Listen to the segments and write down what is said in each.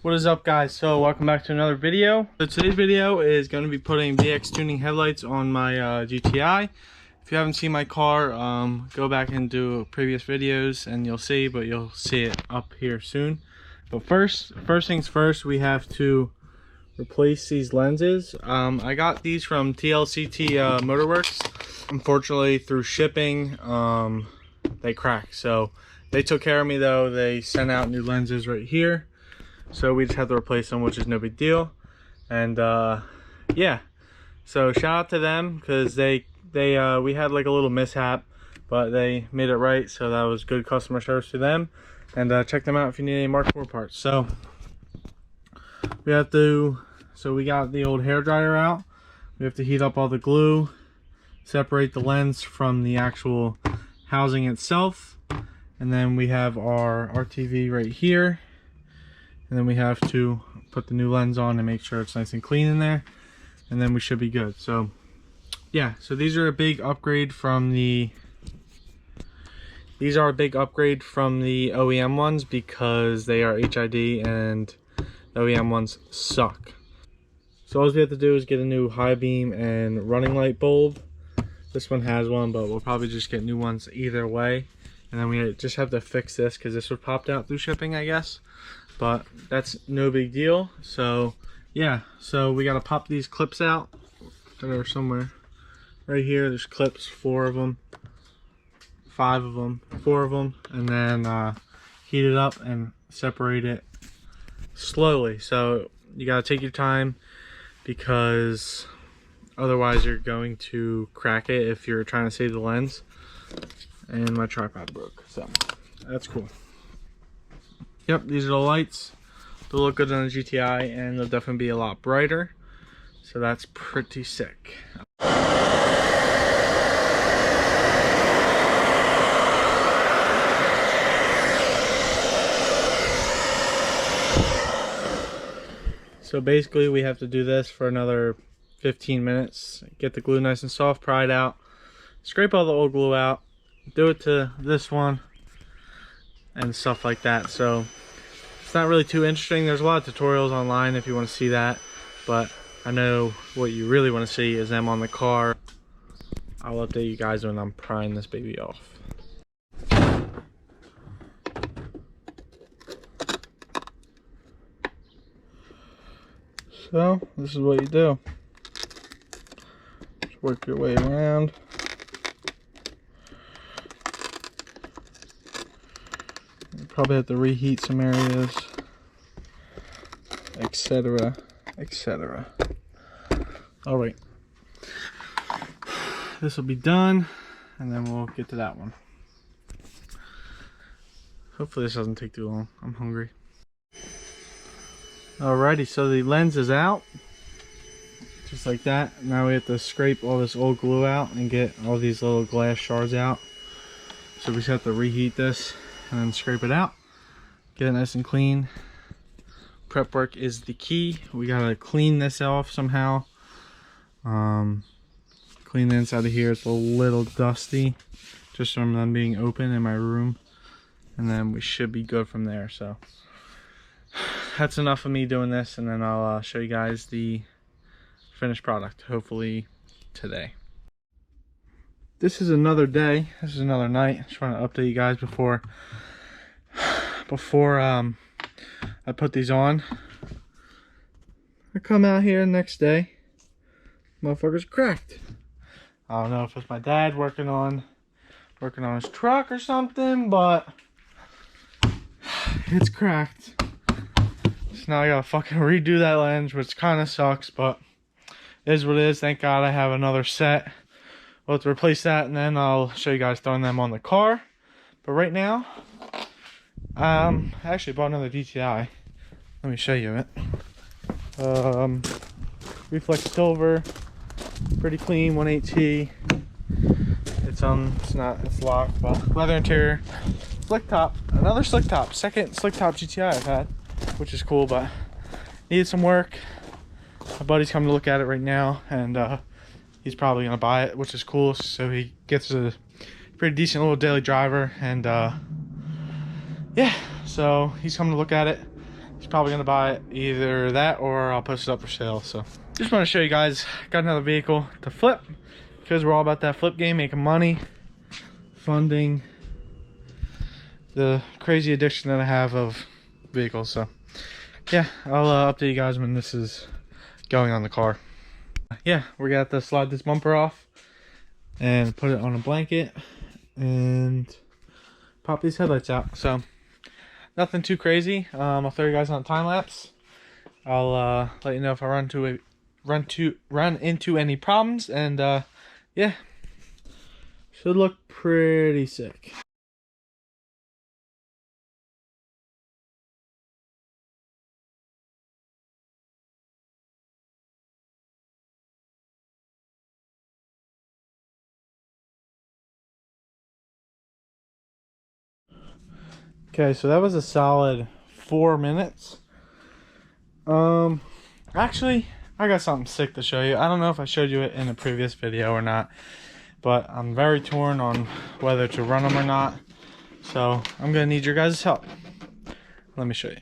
What is up, guys? So welcome back to another video. So today's video is going to be putting VX tuning headlights on my GTI. If you haven't seen my car, go back and do previous videos and you'll see, but you'll see it up here soon. But first things first, we have to replace these lenses. I got these from TLCT Motorworks. Unfortunately, through shipping, they cracked. So they took care of me though. They sent out new lenses right here. So we just have to replace them, which is no big deal. And yeah, so shout out to them because we had like a little mishap, but they made it right. So that was good customer service to them. And check them out if you need any Mark IV parts. So we got the old hair dryer out. We have to heat up all the glue, separate the lens from the actual housing itself, and then we have our RTV right here. And then we have to put the new lens on and make sure it's nice and clean in there, and then we should be good. So yeah, so these are a big upgrade from the OEM ones because they are HID and the OEM ones suck. So all we have to do is get a new high beam and running light bulb. This one has one, but we'll probably just get new ones either way. And then we just have to fix this because this was popped out through shipping, I guess. But that's no big deal. So yeah, so we got to pop these clips out that are somewhere right here. There's clips, 4 of them, 5 of them, 4 of them, and then heat it up and separate it slowly. So you got to take your time because otherwise you're going to crack it if you're trying to save the lens. And my tripod broke, so that's cool. Yep, these are the lights. They'll look good on the GTI and they'll definitely be a lot brighter. So that's pretty sick. So basically we have to do this for another 15 minutes. Get the glue nice and soft, pry it out, scrape all the old glue out, do it to this one, and stuff like that. So it's not really too interesting. There's a lot of tutorials online if you want to see that, but I know what you really want to see is them on the car. I'll update you guys when I'm prying this baby off. So this is what you do. Just work your way around. Probably have to reheat some areas, etc, etc. All right, this will be done and then we'll get to that one. Hopefully this doesn't take too long. I'm hungry. Alrighty, so the lens is out just like that. Now we have to scrape all this old glue out and get all these little glass shards out. So we just have to reheat this and then scrape it out, get it nice and clean. Prep work is the key. We gotta clean this off somehow. Clean the inside of here. It's a little dusty just from them being open in my room, and then we should be good from there. So that's enough of me doing this, and then I'll show you guys the finished product hopefully today. This is another day. This is another night. Just want to update you guys before I put these on. I come out here the next day, motherfucker's cracked. I don't know if it's my dad working on his truck or something, but it's cracked. So now I gotta fucking redo that lens, which kind of sucks, but it is what it is. Thank God I have another set. We'll have to replace that, and then I'll show you guys throwing them on the car. But right now, I actually bought another GTI. Let me show you it. Reflex silver, pretty clean, 1.8T. It's locked, but leather interior, slick top, another slick top, second slick top GTI I've had, which is cool, but needed some work. My buddy's coming to look at it right now, and he's probably gonna buy it, which is cool. So he gets a pretty decent little daily driver, and yeah, so he's coming to look at it. he's probably gonna buy either that or I'll post it up for sale. So just want to show you guys, got another vehicle to flip because we're all about that flip game, making money, funding the crazy addiction that I have of vehicles. So yeah, I'll update you guys when this is going on the car. Yeah, we got to slide this bumper off and put it on a blanket and pop these headlights out. So nothing too crazy. I'll throw you guys on a time lapse. I'll let you know if I run into any problems, and yeah, should look pretty sick. Okay, so that was a solid 4 minutes. Actually, I got something sick to show you. I don't know if I showed you it in a previous video or not, but I'm very torn on whether to run them or not. So I'm gonna need your guys' help. Let me show you.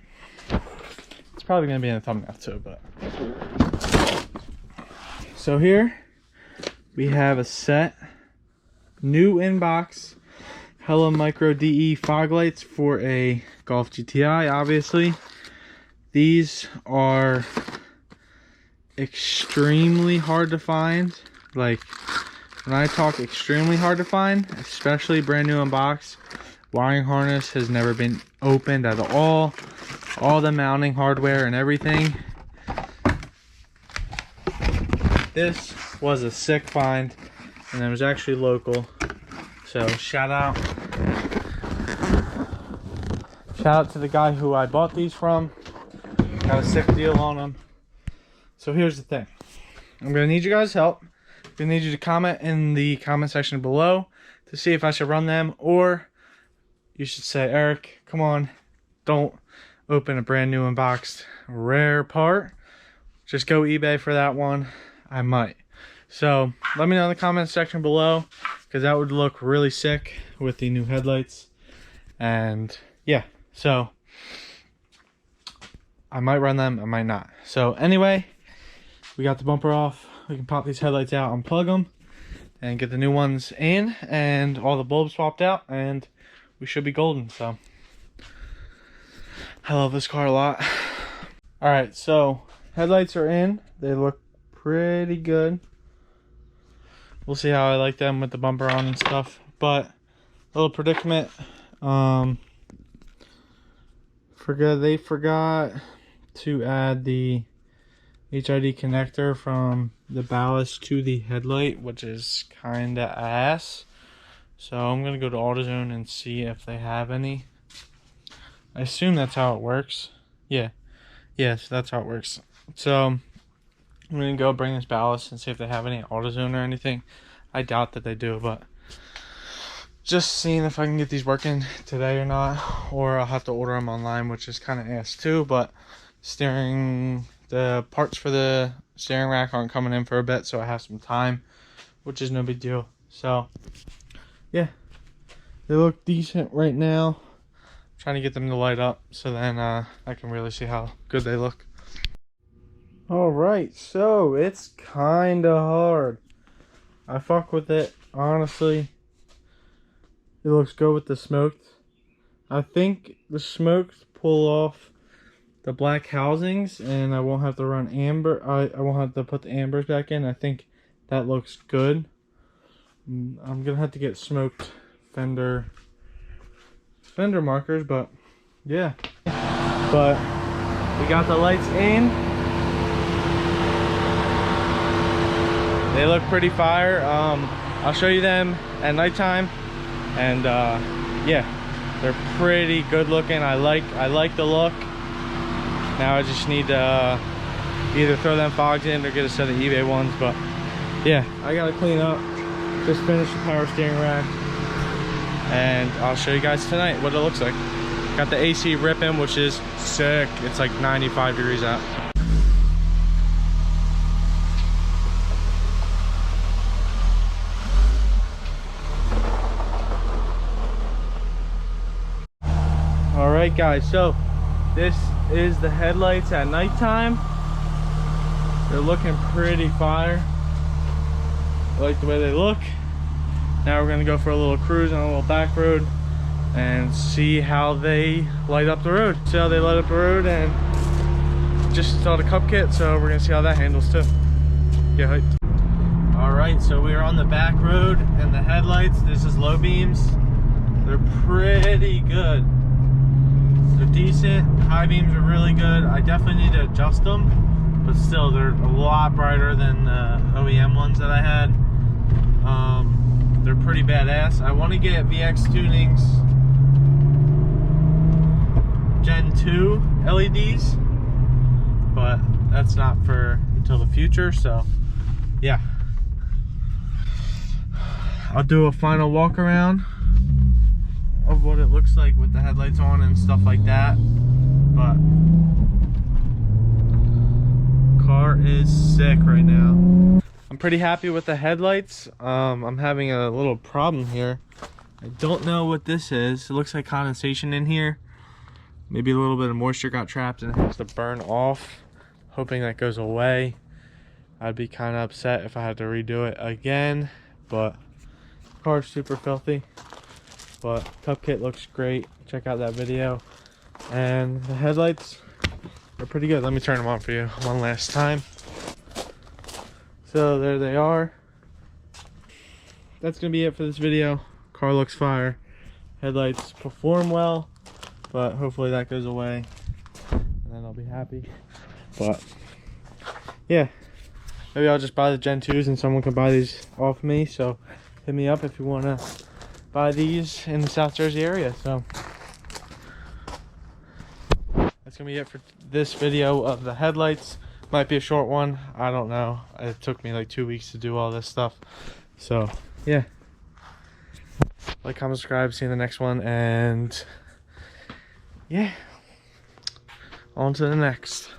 It's probably gonna be in the thumbnail too, but. So here we have a set, new inbox, Hella Micro DE fog lights for a Golf GTI, obviously. These are extremely hard to find. Like, when I talk extremely hard to find, especially brand new in box, wiring harness has never been opened at all the mounting hardware and everything. This was a sick find, and it was actually local. So shout out to the guy who I bought these from. Got a sick deal on them. So here's the thing. I'm gonna need you guys' help. I'm gonna need you to comment in the comment section below to see if I should run them, or you should say, Eric, come on, don't open a brand new unboxed rare part. Just go eBay for that one. I might. So let me know in the comment section below, because that would look really sick with the new headlights. And yeah, so I might run them, I might not. So anyway, we got the bumper off. We can pop these headlights out, unplug them, and get the new ones in, and all the bulbs swapped out, and we should be golden. So I love this car a lot. All right, so headlights are in. They look pretty good. We'll see how I like them with the bumper on and stuff. But a little predicament. They forgot to add the HID connector from the ballast to the headlight, which is kinda ass. So I'm gonna go to AutoZone and see if they have any. I assume that's how it works. Yeah, yes, that's how it works. So I'm gonna go bring this ballast and see if they have any AutoZone or anything. I doubt that they do, but just seeing if I can get these working today or not, or I'll have to order them online, which is kind of ass too. But the parts for the steering rack aren't coming in for a bit, so I have some time, which is no big deal. So yeah, they look decent right now. I'm trying to get them to light up so then I can really see how good they look. All right, so it's kind of hard. I fuck with it, honestly. It looks good with the smoked. I think the smoked pull off the black housings, and I won't have to run amber. I won't have to put the ambers back in. I think that looks good. I'm gonna have to get smoked fender markers, but yeah. But we got the lights in. They look pretty fire. I'll show you them at nighttime, and yeah, they're pretty good looking. I like the look. Now I just need to either throw them fogs in or get a set of eBay ones. But yeah, I gotta clean up. Just finished the power steering rack, and I'll show you guys tonight what it looks like. Got the AC ripping, which is sick. It's like 95 degrees out. Alright guys, so This is the headlights at nighttime. They're looking pretty fire. I like the way they look. Now we're gonna go for a little cruise on a little back road and see how they light up the road. See how they light up the road, and just installed a cup kit, so we're gonna see how that handles too. Get hyped. All right, so we're on the back road and the headlights, this is low beams. They're pretty good. They're decent. High beams are really good. I definitely need to adjust them, but still they're a lot brighter than the OEM ones that I had. They're pretty badass. I want to get VXTUNING's Gen 2 LEDs, but that's not for until the future, so yeah. I'll do a final walk around of what it looks like with the headlights on and stuff like that, but car is sick right now. I'm pretty happy with the headlights. I'm having a little problem here. I don't know what this is. It looks like condensation in here. Maybe a little bit of moisture got trapped and it has to burn off. Hoping that goes away. I'd be kind of upset if I had to redo it again, but the car's super filthy. But cup kit looks great. Check out that video. And the headlights are pretty good. Let me turn them on for you one last time. So there they are. That's gonna be it for this video. Car looks fire. Headlights perform well, but hopefully that goes away and then I'll be happy. But yeah, maybe I'll just buy the Gen 2s and someone can buy these off me. So hit me up if you want to buy these in the South Jersey area. So that's gonna be it for this video of the headlights. Might be a short one, I don't know. It took me like 2 weeks to do all this stuff. So yeah, like, comment, subscribe, see you in the next one, and yeah, on to the next.